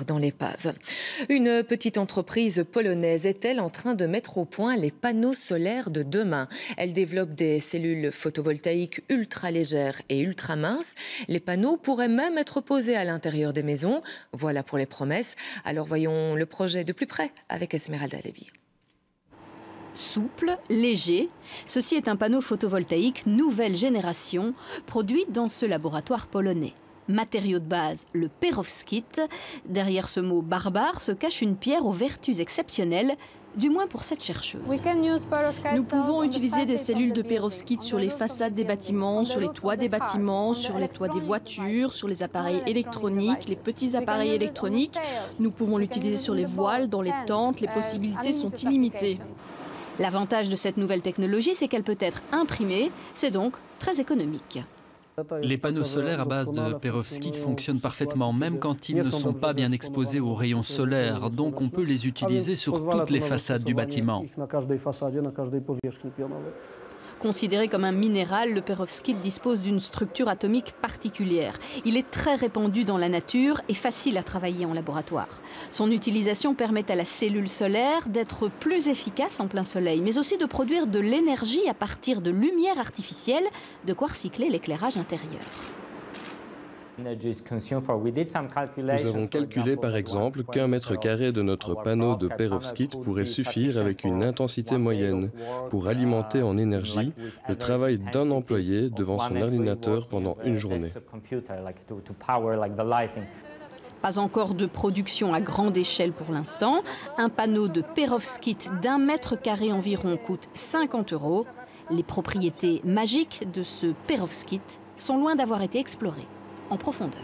dans l'épave. Une petite entreprise polonaise est-elle en train de mettre au point les panneaux solaires de demain? Elle développe des cellules photovoltaïques ultra légères et ultra minces. Les panneaux pourraient même être posés à l'intérieur des maisons. Voilà pour les promesses. Alors voyons le projet de plus près avec Esmeralda Levy. Souple, léger, ceci est un panneau photovoltaïque nouvelle génération produit dans ce laboratoire polonais. Matériau de base, le perovskite. Derrière ce mot barbare se cache une pierre aux vertus exceptionnelles, du moins pour cette chercheuse. Nous pouvons utiliser des cellules de perovskite sur les façades des bâtiments, sur les toits des bâtiments, sur les toits des voitures, sur les appareils électroniques, les petits appareils électroniques. Nous pouvons l'utiliser sur les voiles, dans les tentes, les possibilités sont illimitées. L'avantage de cette nouvelle technologie, c'est qu'elle peut être imprimée, c'est donc très économique. Les panneaux solaires à base de perovskite fonctionnent parfaitement, même quand ils ne sont pas bien exposés aux rayons solaires. Donc on peut les utiliser sur toutes les façades du bâtiment. Considéré comme un minéral, le perovskite dispose d'une structure atomique particulière. Il est très répandu dans la nature et facile à travailler en laboratoire. Son utilisation permet à la cellule solaire d'être plus efficace en plein soleil, mais aussi de produire de l'énergie à partir de lumière artificielle, de quoi recycler l'éclairage intérieur. Nous avons calculé par exemple qu'1 mètre carré de notre panneau de perovskite pourrait suffire avec une intensité moyenne pour alimenter en énergie le travail d'un employé devant son ordinateur pendant une journée. Pas encore de production à grande échelle pour l'instant. Un panneau de perovskite d'1 mètre carré environ coûte 50 €. Les propriétés magiques de ce perovskite sont loin d'avoir été explorées en profondeur.